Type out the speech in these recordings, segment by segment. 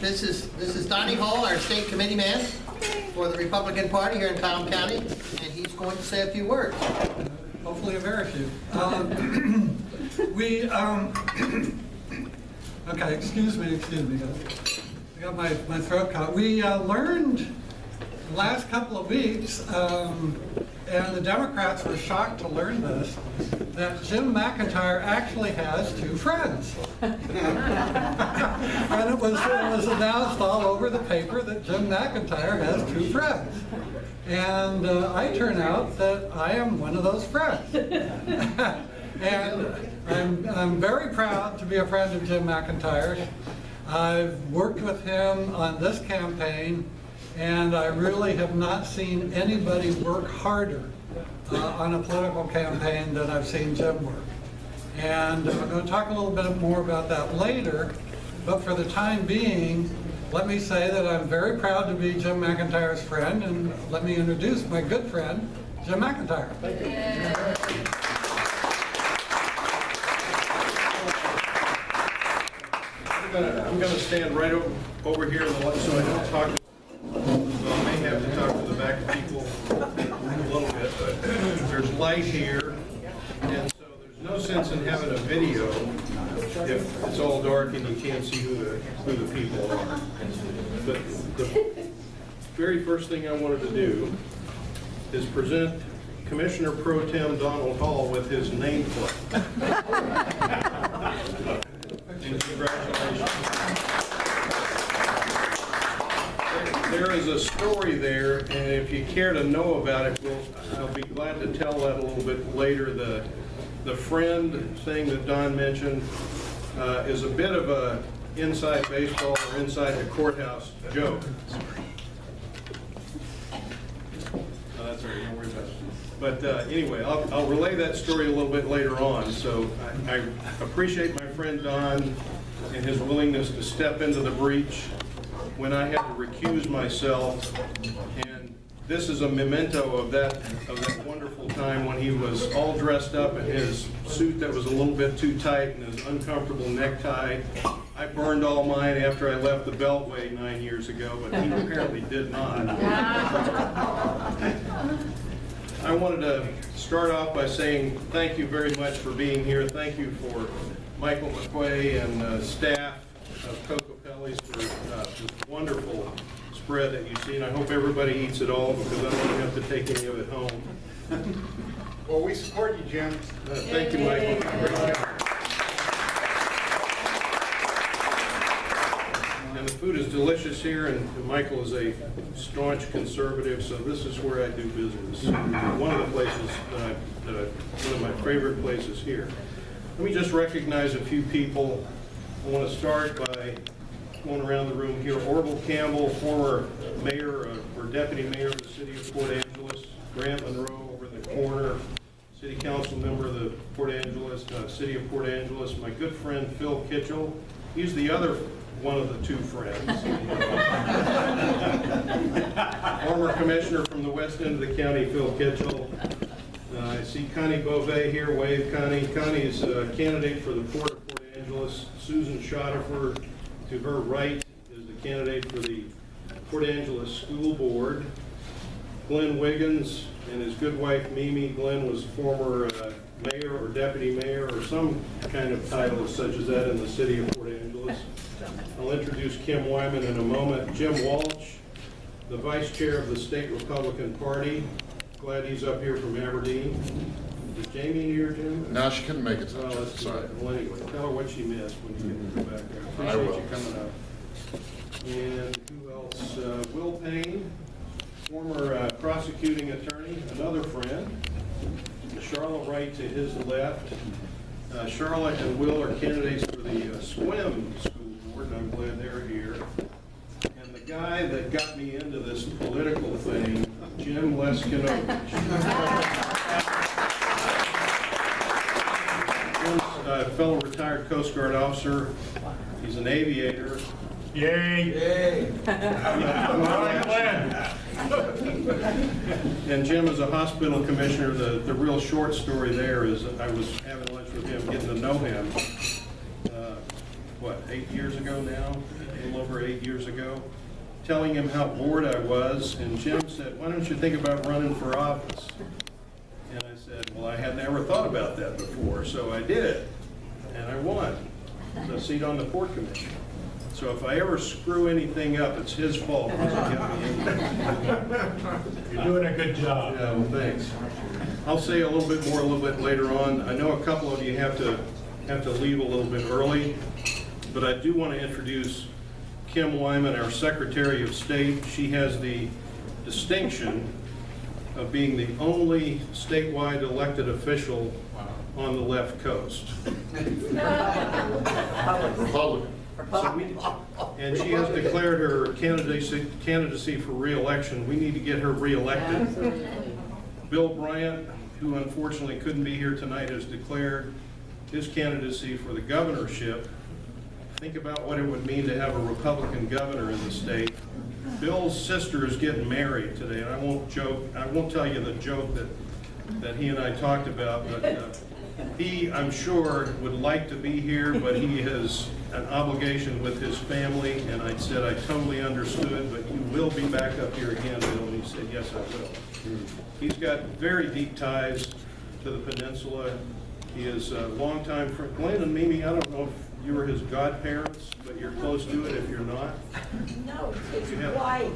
This is Donnie Hall, our state committee man for the Republican Party here in Clallam County, and he's going to say a few words. Hopefully a very few. Okay, excuse me, guys. I got my throat caught. We learned the last couple of weeks, and the Democrats were shocked to learn this, that Jim McEntire actually has two friends. And it was announced all over the paper that Jim McEntire has two friends. And I turn out that I am one of those friends. And I'm very proud to be a friend of Jim McEntire. I've worked with him on this campaign, and I really have not seen anybody work harder on a political campaign than I've seen Jim work. And I'm going to talk a little bit more about that later, but for the time being, let me say that I'm very proud to be Jim McEntire's friend, and let me introduce my good friend, Jim McEntire. Thank you. I'm going to stand right over here so I don't talk. So I may have to talk to the back people a little bit, but there's light here, and so there's no sense in having a video if it's all dark and you can't see who the people are. But the very first thing I wanted to do is present Commissioner Pro Tem Donald Hall with his nameplate. And congratulations. There is a story there, and if you care to know about it, I'll be glad to tell that a little bit later. The friend thing that Don mentioned is a bit of a inside baseball or inside the courthouse joke. That's all right, don't worry about it. But anyway, I'll relay that story a little bit later on. So I appreciate my friend Don and his willingness to step into the breach when I had to recuse myself. And this is a memento of that wonderful time when he was all dressed up in his suit that was a little bit too tight and his uncomfortable necktie. I burned all mine after I left the Beltway 9 years ago, but he apparently did not. I wanted to start off by saying thank you very much for being here. Thank you for Michael McQuay and staff of Cocoa Pelli's for this wonderful spread that you see, and I hope everybody eats it all because I don't want to have to take any of it home. Well, we support you, Jim. Thank you, Michael. And the food is delicious here, and Michael is a staunch conservative, so this is where I do business. One of the places one of my favorite places here. Let me just recognize a few people. I want to start by going around the room here. Orville Campbell, former mayor or deputy mayor of the city of Port Angeles. Grant Monroe over in the corner, city council member of the city of Port Angeles. My good friend Phil Kitchell. He's the other one of the two friends. Former commissioner from the west end of the county, Phil Kitchell. I see Connie Beauvais here. Wave, Connie. Connie is a candidate for the Port of Port Angeles. Susan Schottefer, to her right, is the candidate for the Port Angeles School Board. Glenn Wiggins and his good wife Mimi. Glenn was former mayor or deputy mayor or some kind of title such as that in the city of Port Angeles. I'll introduce Kim Wyman in a moment. Jim Walsh, the vice chair of the state Republican Party. Glad he's up here from Aberdeen. Is Jamie here, Jim? No, she couldn't make it. Oh, that's sorry. Well, anyway, tell her what she missed when you get back there. Appreciate you coming up. And who else? Will Payne, former prosecuting attorney, another friend. Charlotte Wright to his left. Charlotte and Will are candidates for the SWIM school board, and I'm glad they're here. And the guy that got me into this political thing, Jim Leskinovich. Jim's a fellow retired Coast Guard officer. He's an aviator. Yay! Yay! And Jim is a hospital commissioner. The real short story there is I was having lunch with him, getting to know him, 8 years ago now? little over 8 years ago, telling him how bored I was, and Jim said, "Why don't you think about running for office?" And I said, "Well, I had never thought about that before," so I did it, and I won the seat on the Port Commission. So if I ever screw anything up, it's his fault. He doesn't get me in. You're doing a good job. Yeah, well, thanks. I'll say a little bit more a little bit later on. I know a couple of you have to leave a little bit early, but I do want to introduce Kim Wyman, our Secretary of State. She has the distinction of being the only statewide elected official on the left coast. Republican. And she has declared her candidacy for re-election. We need to get her re-elected. Bill Bryant, who unfortunately couldn't be here tonight, has declared his candidacy for the governorship. Think about what it would mean to have a Republican governor in the state. Bill's sister is getting married today, and I won't tell you the joke that he and I talked about, but he, I'm sure, would like to be here, but he has an obligation with his family, and I said I totally understood, but you will be back up here again, Bill, and he said, yes, I will. He's got very deep ties to the peninsula. He is a longtime friend. Glenn and Mimi, I don't know if you were his godparents, but you're close to it if you're not. No, it's his You have- wife.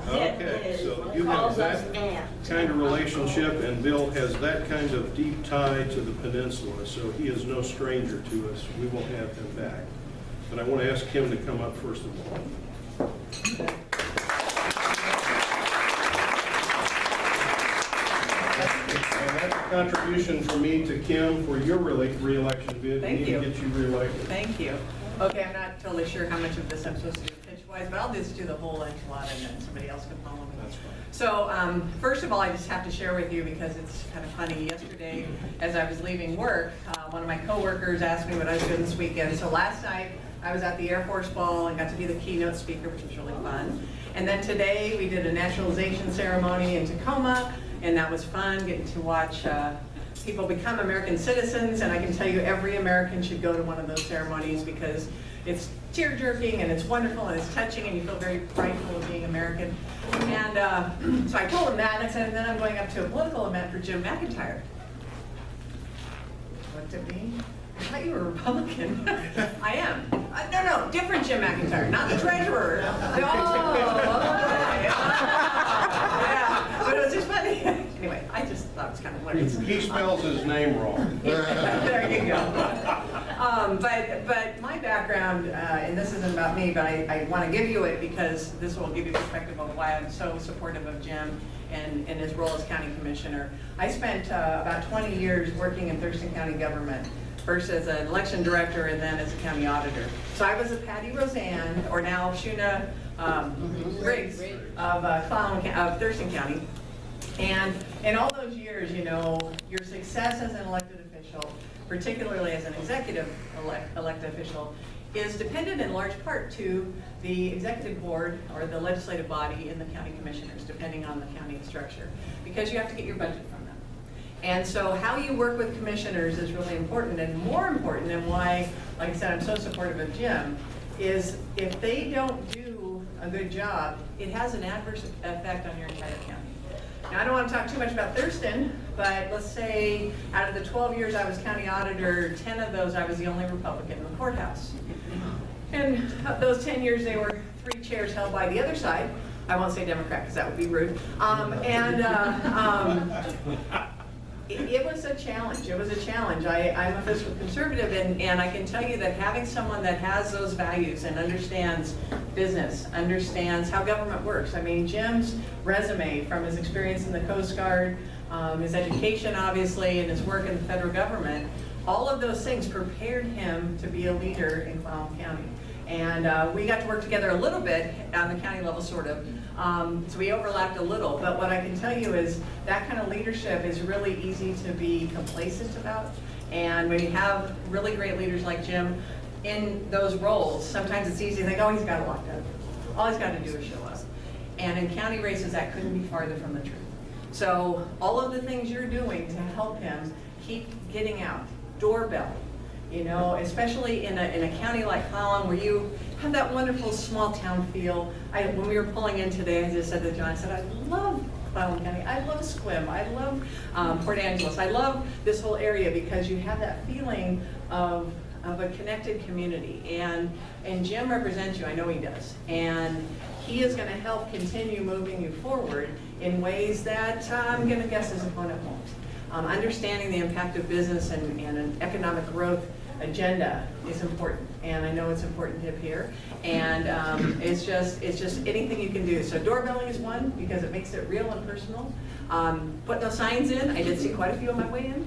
Okay, so you have that kind of relationship, and Bill has that kind of deep tie to the peninsula, so he is no stranger to us. We will have him back. But I want to ask him to come up first of all. And that's a contribution from me to Kim for your re-election bid. Thank We need you. to get you re-elected. Thank you. Okay, I'm not totally sure how much of this I'm supposed to do pitch-wise, but I'll just do the whole enchilada and then somebody else can follow me. That's fine. So, first of all, I just have to share with you because it's kind of funny. Yesterday, as I was leaving work, one of my coworkers asked me what I was doing this weekend. So last night, I was at the Air Force Ball and got to be the keynote speaker, which was really fun. And then today, we did a naturalization ceremony in Tacoma, and that was fun, getting to watch people become American citizens. And I can tell you, every American should go to one of those ceremonies because it's tear-jerking and it's wonderful and it's touching and you feel very prideful of being American. And so I told him that, and I said, and then I'm going up to a political event for Jim McEntire. He looked at me. I thought you were a Republican. I am. No, different Jim McEntire, not the treasurer. Oh, okay. Yeah, but it was just funny. Anyway, I just thought it was kind of hilarious. He spells his name wrong. There you go. But my background, and this isn't about me, but I want to give you it because this will give you perspective of why I'm so supportive of Jim and his role as county commissioner. I spent about 20 years working in Thurston County government, first as an election director and then as a county auditor. So I was a Patty Roseanne, or now Shuna Briggs of Thurston County. And in all those years, you know, your success as an elected official, particularly as an executive elected official, is dependent in large part to the executive board or the legislative body and the county commissioners, depending on the county structure, because you have to get your budget from them. And so how you work with commissioners is really important, and more important, and why, like I said, I'm so supportive of Jim, is if they don't do a good job, it has an adverse effect on your entire county. Now, I don't want to talk too much about Thurston, but let's say out of the 12 years I was county auditor, 10 of those I was the only Republican in the courthouse. And those 10 years, they were 3 chairs held by the other side. I won't say Democrat because that would be rude. It was a challenge. It was a challenge. I'm a fiscal conservative, and I can tell you that having someone that has those values and understands business, understands how government works. I mean, Jim's resume from his experience in the Coast Guard, his education, obviously, and his work in the federal government, all of those things prepared him to be a leader in Clallam County. And we got to work together a little bit on the county level, sort of. So we overlapped a little, but what I can tell you is that kind of leadership is really easy to be complacent about. And when you have really great leaders like Jim in those roles, sometimes it's easy to think, oh, he's got it locked up. All he's got to do is show up. And in county races, that couldn't be farther from the truth. So all of the things you're doing to help him keep getting out, doorbell, You know, especially in a county like Clallam where you have that wonderful small town feel. When we were pulling in today, I just said to John, I said, I love Clallam County, I love Sequim, I love Port Angeles, I love this whole area because you have that feeling of a connected community. And Jim represents you, I know he does. And he is gonna help continue moving you forward in ways that I'm gonna guess his opponent won't. Understanding the impact of business and an economic growth agenda is important, and I know it's important to him here. And it's just anything you can do. So doorbelling is one because it makes it real and personal. Put those signs in. I did see quite a few on my way in.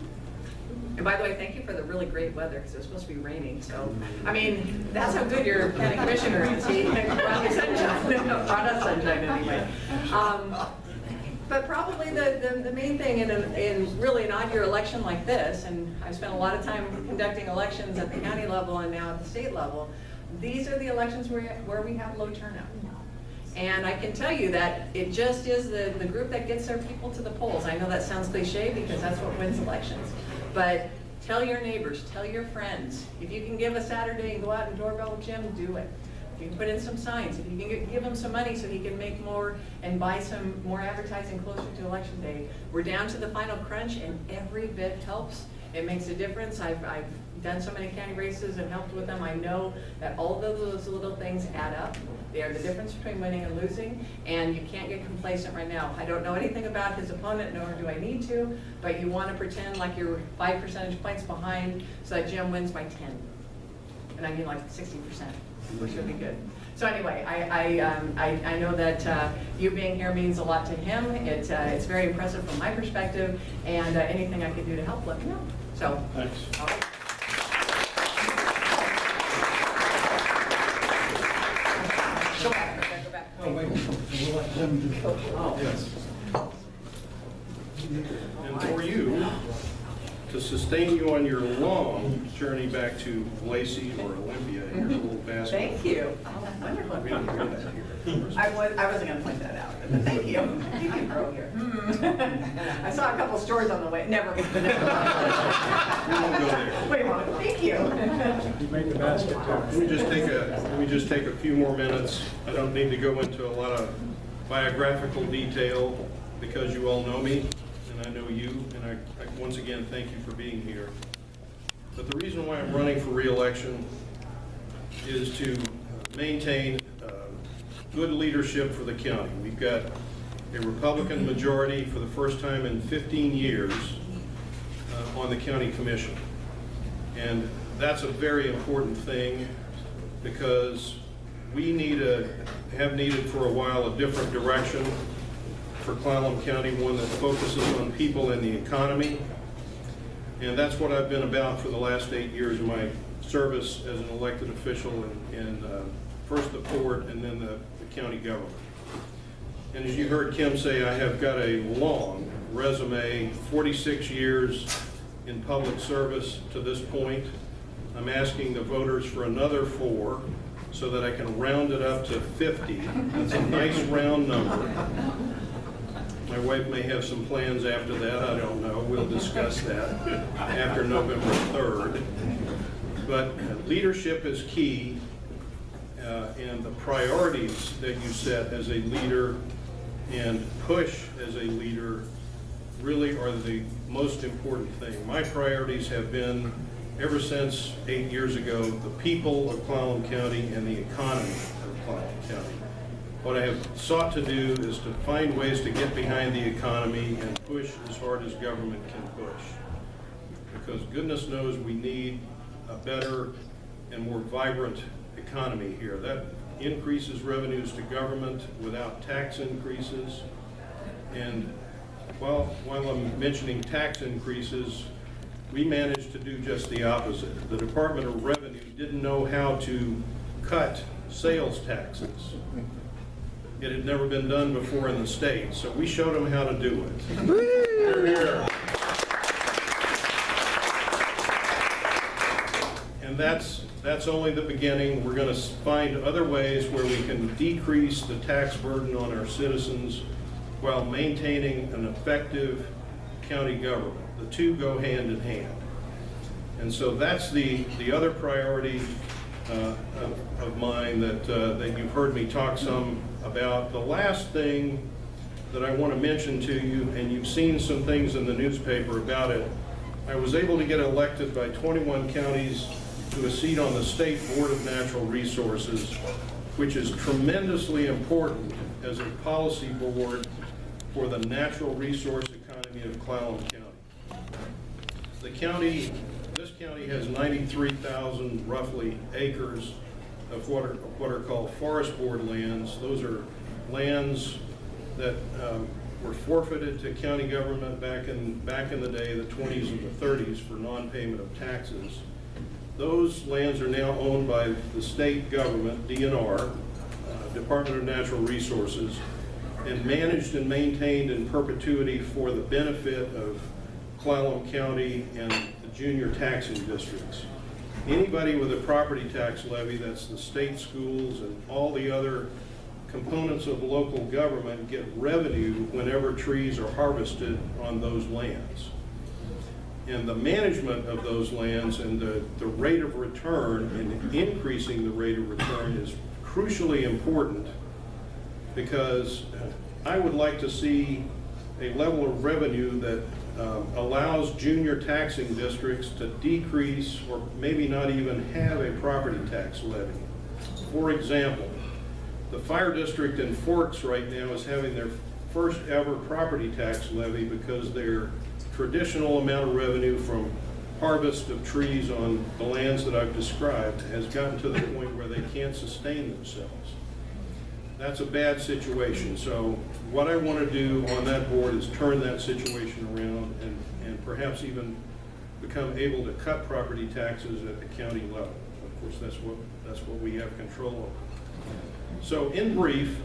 And by the way, thank you for the really great weather because it was supposed to be raining. So, I mean, that's how good your county commissioner is. He brought me sunshine. Brought us sunshine anyway. But probably the main thing in really an odd year election like this, and I've spent a lot of time conducting elections at the county level and now at the state level, these are the elections where we have low turnout. And I can tell you that it just is the group that gets their people to the polls. I know that sounds cliche because that's what wins elections. But tell your neighbors, tell your friends. If you can give a Saturday and go out and doorbell Jim, do it. If you can put in some signs, if you can give him some money so he can make more and buy some more advertising closer to election day. We're down to the final crunch and every bit helps. It makes a difference. I've done so many county races and helped with them. I know that all of those little things add up. They are the difference between winning and losing, and you can't get complacent right now. I don't know anything about his opponent, nor do I need to, but you want to pretend like you're 5 percentage points behind so that Jim wins by 10. And I mean like 60%, which would be good. So anyway, I know that you being here means a lot to him. It's very impressive from my perspective, and anything I can do to help, let me know. So, Thanks. All right. Go back, go back. Oh, wait, we'll let Jim do that. Oh. Yes. And for you, to sustain you on your long journey back to Lacey or Olympia, here's a little basket. Thank you. Oh, wonderful. We didn't hear that here. I wasn't going to point that out, but thank you. Thank you, girl here. I saw a couple stores on the way. Never mind. We won't go there. Wait a moment. Thank you. You made the basket too. Let me just take a few more minutes. I don't need to go into a lot of biographical detail because you all know me and I know you, and I once again thank you for being here. But the reason why I'm running for re-election is to maintain good leadership for the county. We've got a Republican majority for the first time in 15 years on the county commission. And that's a very important thing because we have needed for a while a different direction for Clallam County, one that focuses on people and the economy. And that's what I've been about for the last 8 years of my service as an elected official in first the port and then the county government. And as you heard Kim say, I have got a long resume, 46 years in public service to this point. I'm asking the voters for another 4 so that I can round it up to 50. That's a nice round number. My wife may have some plans after that, I don't know. We'll discuss that after November 3rd. But leadership is key, and the priorities that you set as a leader and push as a leader really are the most important thing. My priorities have been, ever since 8 years ago, the people of Clallam County and the economy of Clallam County. What I have sought to do is to find ways to get behind the economy and push as hard as government can push. Because goodness knows we need a better and more vibrant economy here. That increases revenues to government without tax increases. And while I'm mentioning tax increases, we managed to do just the opposite. The Department of Revenue didn't know how to cut sales taxes. It had never been done before in the state, so we showed them how to do it. Here, here. And that's only the beginning. We're going to find other ways where we can decrease the tax burden on our citizens while maintaining an effective county government. The two go hand in hand. And so that's the other priority of mine that you've heard me talk some about. The last thing that I want to mention to you, and you've seen some things in the newspaper about it, I was able to get elected by 21 counties to a seat on the State Board of Natural Resources, which is tremendously important as a policy board for the natural resource economy of Clallam County. This county has 93,000 roughly acres of what are called forest board lands. Those are lands that were forfeited to county government back in the day, the 20s and the 30s, for non-payment of taxes. Those lands are now owned by the state government, DNR, Department of Natural Resources, and managed and maintained in perpetuity for the benefit of Clallam County and the junior taxing districts. Anybody with a property tax levy, that's the state schools and all the other components of local government, get revenue whenever trees are harvested on those lands. And the management of those lands and the rate of return and increasing the rate of return is crucially important, because I would like to see a level of revenue that allows junior taxing districts to decrease or maybe not even have a property tax levy. For example, the fire district in Forks right now is having their first ever property tax levy because their traditional amount of revenue from harvest of trees on the lands that I've described has gotten to the point where they can't sustain themselves. That's a bad situation. So what I want to do on that board is turn that situation around and perhaps even become able to cut property taxes at the county level. Of course, that's what we have control over. So in brief,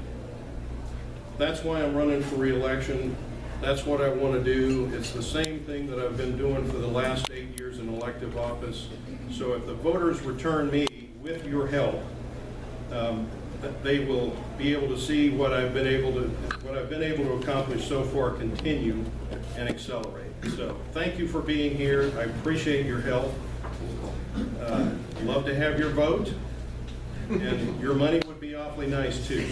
that's why I'm running for re-election. That's what I want to do. It's the same thing that I've been doing for the last 8 years in elective office. So if the voters return me with your help, they will be able to see what I've been able to accomplish so far continue and accelerate. So thank you for being here. I appreciate your help. Love to have your vote, and your money would be awfully nice too.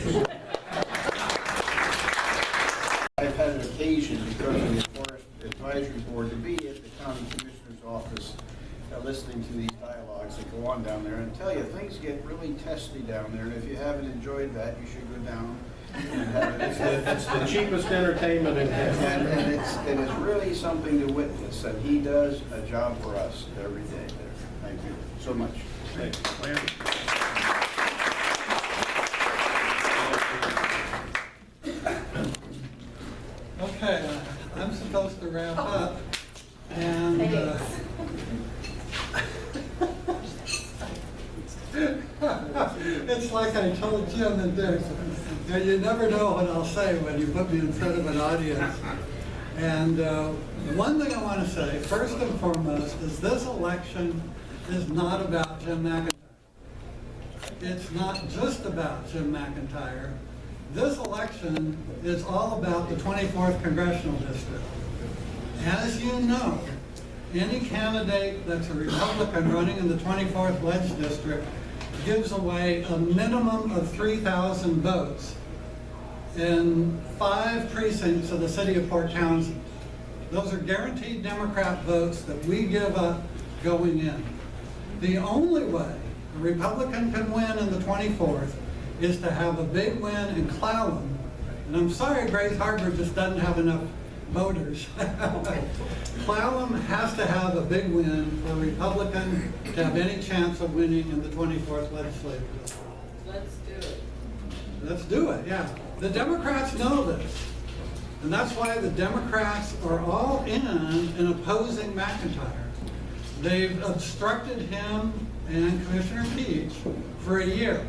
I've had an occasion, because of the Forest Advisory Board, to be at the County Commissioner's office listening to these dialogues that go on down there, and tell you, things get really testy down there, and if you haven't enjoyed that, you should go down and have it. It's the cheapest entertainment in town. And it's really something to witness, and he does a job for us every day there. Thank you so much. Thank you. Okay, I'm supposed to wrap up, and it's like I told Jim and Dick, you never know what I'll say when you put me in front of an audience. And one thing I want to say, first and foremost, is this election is not about Jim McEntire. It's not just about Jim McEntire. This election is all about the 24th Congressional District. As you know, any candidate that's a Republican running in the 24th Ledge District gives away a minimum of 3,000 votes in 5 precincts of the city of Port Townsend. Those are guaranteed Democrat votes that we give up going in. The only way a Republican can win in the 24th is to have a big win in Clallam. And I'm sorry Grace Harbor just doesn't have enough voters. Clallam has to have a big win for a Republican to have any chance of winning in the 24th legislature. Let's do it. Let's do it, yeah. The Democrats know this. And that's why the Democrats are all in opposing McEntire. They've obstructed him and Commissioner Peach for a year.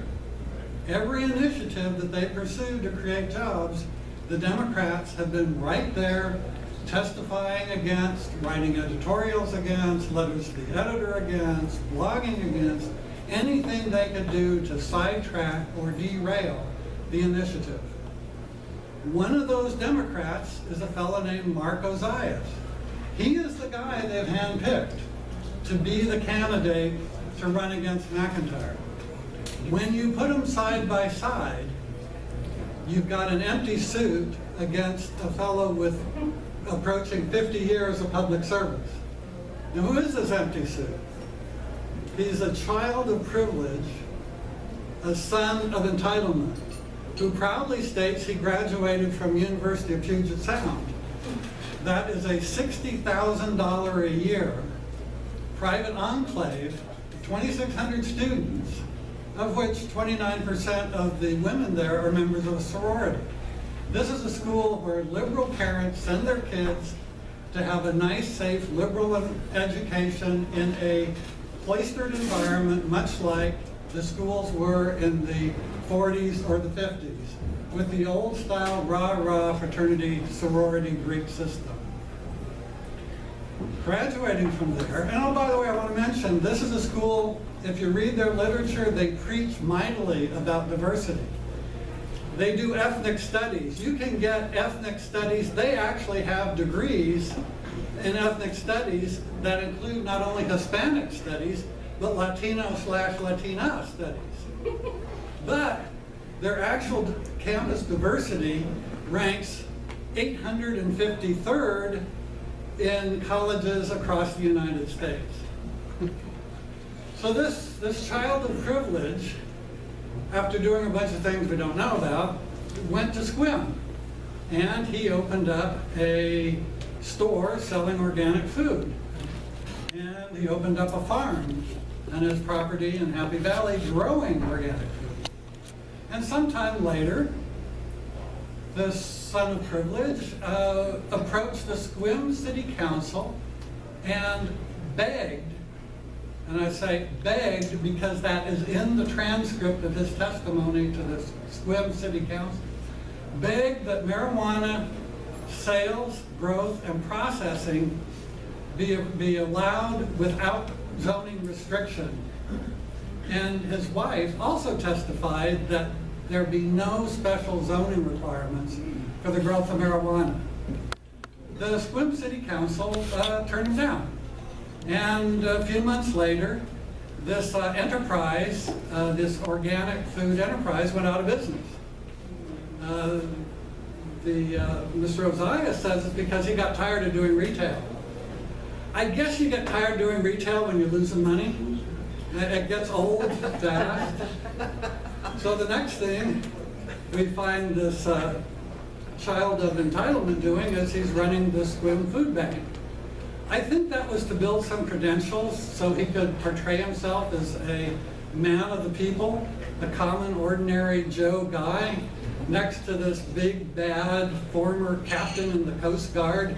Every initiative that they pursued to create jobs, the Democrats have been right there testifying against, writing editorials against, letters to the editor against, blogging against, anything they could do to sidetrack or derail the initiative. One of those Democrats is a fellow named Mark Ozias. He is the guy they've handpicked to be the candidate to run against McEntire. When you put them side by side, you've got an empty suit against a fellow with approaching 50 years of public service. Now, who is this empty suit? He's a child of privilege, a son of entitlement, who proudly states he graduated from University of Puget Sound. That is a $60,000 a year private enclave, 2,600 students, of which 29% of the women there are members of a sorority. This is a school where liberal parents send their kids to have a nice, safe, liberal education in a cloistered environment, much like the schools were in the 40s or the 50s, with the old style rah-rah fraternity sorority Greek system. Graduating from there, and oh, by the way, I want to mention, this is a school, if you read their literature, they preach mightily about diversity. They do ethnic studies. You can get ethnic studies. They actually have degrees in ethnic studies that include not only Hispanic studies, but Latino/Latina studies. But their actual campus diversity ranks 853rd in colleges across the United States. So this child of privilege, after doing a bunch of things we don't know about, went to Sequim. And he opened up a store selling organic food. And he opened up a farm on his property in Happy Valley growing organic food. And sometime later, this son of privilege approached the Sequim City Council and begged, and I say begged because that is in the transcript of his testimony to the Sequim City Council, begged that marijuana sales, growth, and processing be allowed without zoning restriction. And his wife also testified that there be no special zoning requirements for the growth of marijuana. The Sequim City Council turned him down. And a few months later, this enterprise, this organic food enterprise, went out of business. Mr. Oziah says it's because he got tired of doing retail. I guess you get tired of doing retail when you're losing money. It gets old fast. So the next thing we find this child of entitlement doing is he's running the Sequim Food Bank. I think that was to build some credentials so he could portray himself as a man of the people, a common, ordinary Joe guy, next to this big, bad former captain in the Coast Guard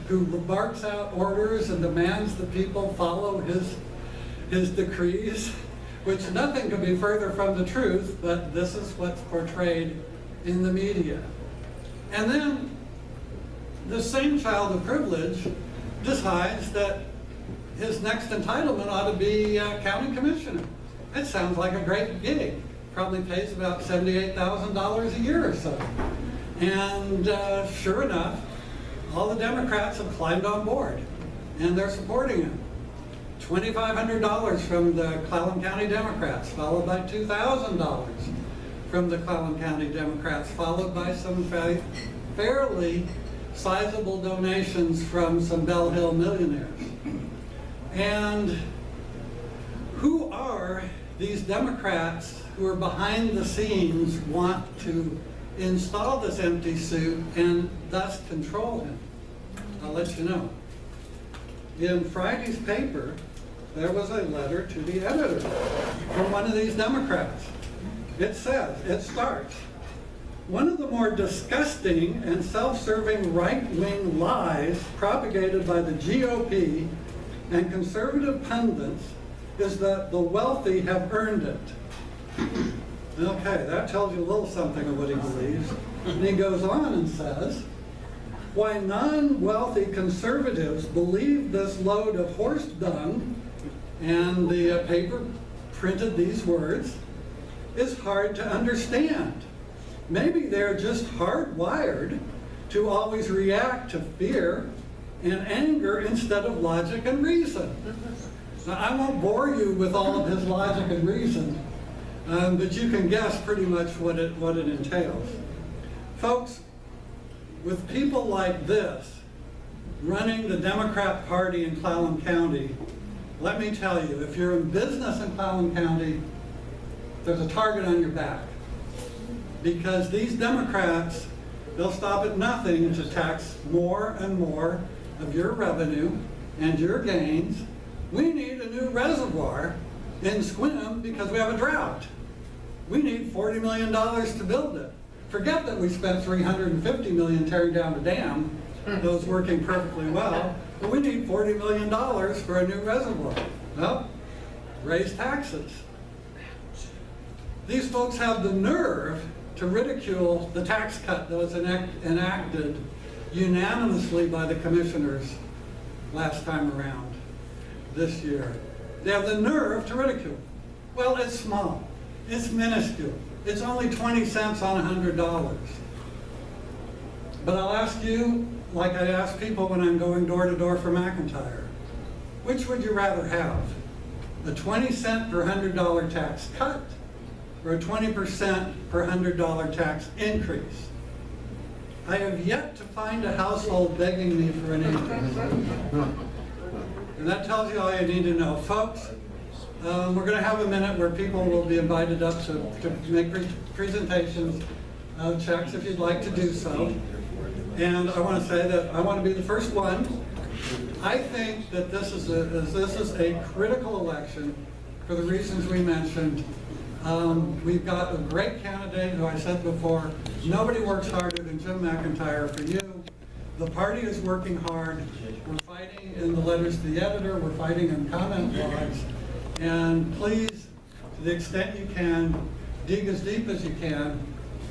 who barks out orders and demands the people follow his decrees, which nothing could be further from the truth, but this is what's portrayed in the media. And then the same child of privilege decides that his next entitlement ought to be county commissioner. It sounds like a great gig. Probably pays about $78,000 a year or so. And sure enough, all the Democrats have climbed on board, and they're supporting him. $2,500 from the Clallam County Democrats, followed by $2,000 from the Clallam County Democrats, followed by some fairly sizable donations from some Bell Hill millionaires. And who are these Democrats who are behind the scenes want to install this empty suit and thus control him? I'll let you know. In Friday's paper, there was a letter to the editor from one of these Democrats. It says, it starts, one of the more disgusting and self-serving right-wing lies propagated by the GOP and conservative pundits is that the wealthy have earned it. Okay, that tells you a little something of what he believes. And he goes on and says, why non-wealthy conservatives believe this load of horse dung, and the paper printed these words, is hard to understand. Maybe they're just hardwired to always react to fear and anger instead of logic and reason. Now, I won't bore you with all of his logic and reason, but you can guess pretty much what it entails. Folks, with people like this running the Democrat Party in Clallam County, let me tell you, if you're in business in Clallam County, there's a target on your back. Because these Democrats, they'll stop at nothing to tax more and more of your revenue and your gains. We need a new reservoir in Squim because we have a drought. We need $40 million to build it. Forget that we spent $350 million tearing down the dam. That was working perfectly well. But we need $40 million for a new reservoir. Well, raise taxes. These folks have the nerve to ridicule the tax cut that was enacted unanimously by the commissioners last time around this year. They have the nerve to ridicule. Well, it's small. It's minuscule. It's only 20 cents on $100. But I'll ask you, like I ask people when I'm going door to door for McEntire, which would you rather have? A 20 cent per $100 tax cut or a 20% per $100 tax increase? I have yet to find a household begging me for an increase. And that tells you all you need to know. Folks, we're going to have a minute where people will be invited up to make presentations of checks if you'd like to do so. And I want to say that I want to be the first one. I think that this is a critical election for the reasons we mentioned. We've got a great candidate who I said before, nobody works harder than Jim McEntire for you. The party is working hard. We're fighting in the letters to the editor. We're fighting in comment blogs. And please, to the extent you can, dig as deep as you can.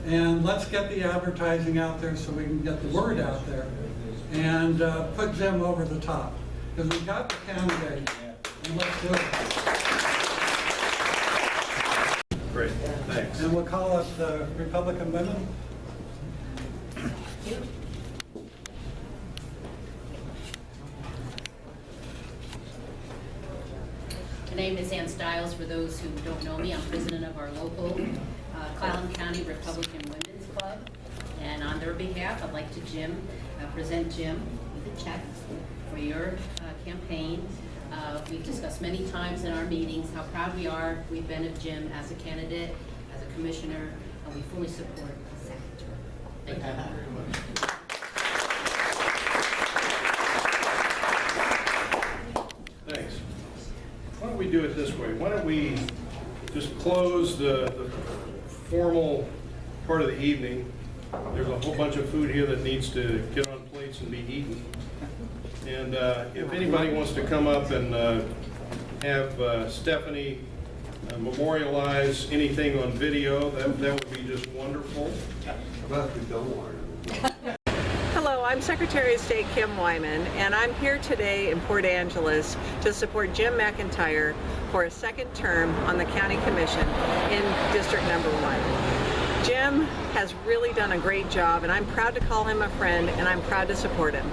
And let's get the advertising out there so we can get the word out there. And put Jim over the top. Because we've got the candidate. And let's do it. Great, thanks. And we'll call it the Republican Women. My name is Ann Stiles. For those who don't know me, I'm president of our local Clallam County Republican Women's Club. And on their behalf, I'd like to present Jim with a check for your campaign. We've discussed many times in our meetings how proud we've been of Jim as a candidate, as a commissioner, and we fully support the second term. Thank you. Thanks. Why don't we do it this way? Why don't we just close the formal part of the evening. There's a whole bunch of food here that needs to get on plates and be eaten. And if anybody wants to come up and have Stephanie memorialize anything on video, that would be just wonderful. Hello, I'm Secretary of State Kim Wyman, and I'm here today in Port Angeles to support Jim McEntire for a second term on the County Commission in District Number 1. Jim has really done a great job, and I'm proud to call him a friend, and I'm proud to support him.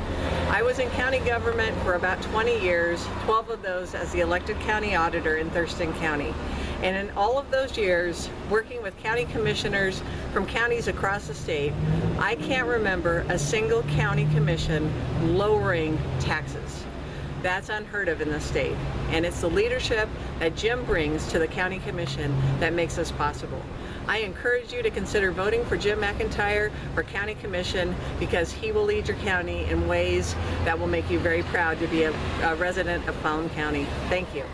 I was in county government for about 20 years, 12 of those as the elected county auditor in Thurston County. And in all of those years, working with county commissioners from counties across the state, I can't remember a single county commission lowering taxes. That's unheard of in the state. And it's the leadership that Jim brings to the county commission that makes this possible. I encourage you to consider voting for Jim McEntire for county commission because he will lead your county in ways that will make you very proud to be a resident of Clallam County. Thank you.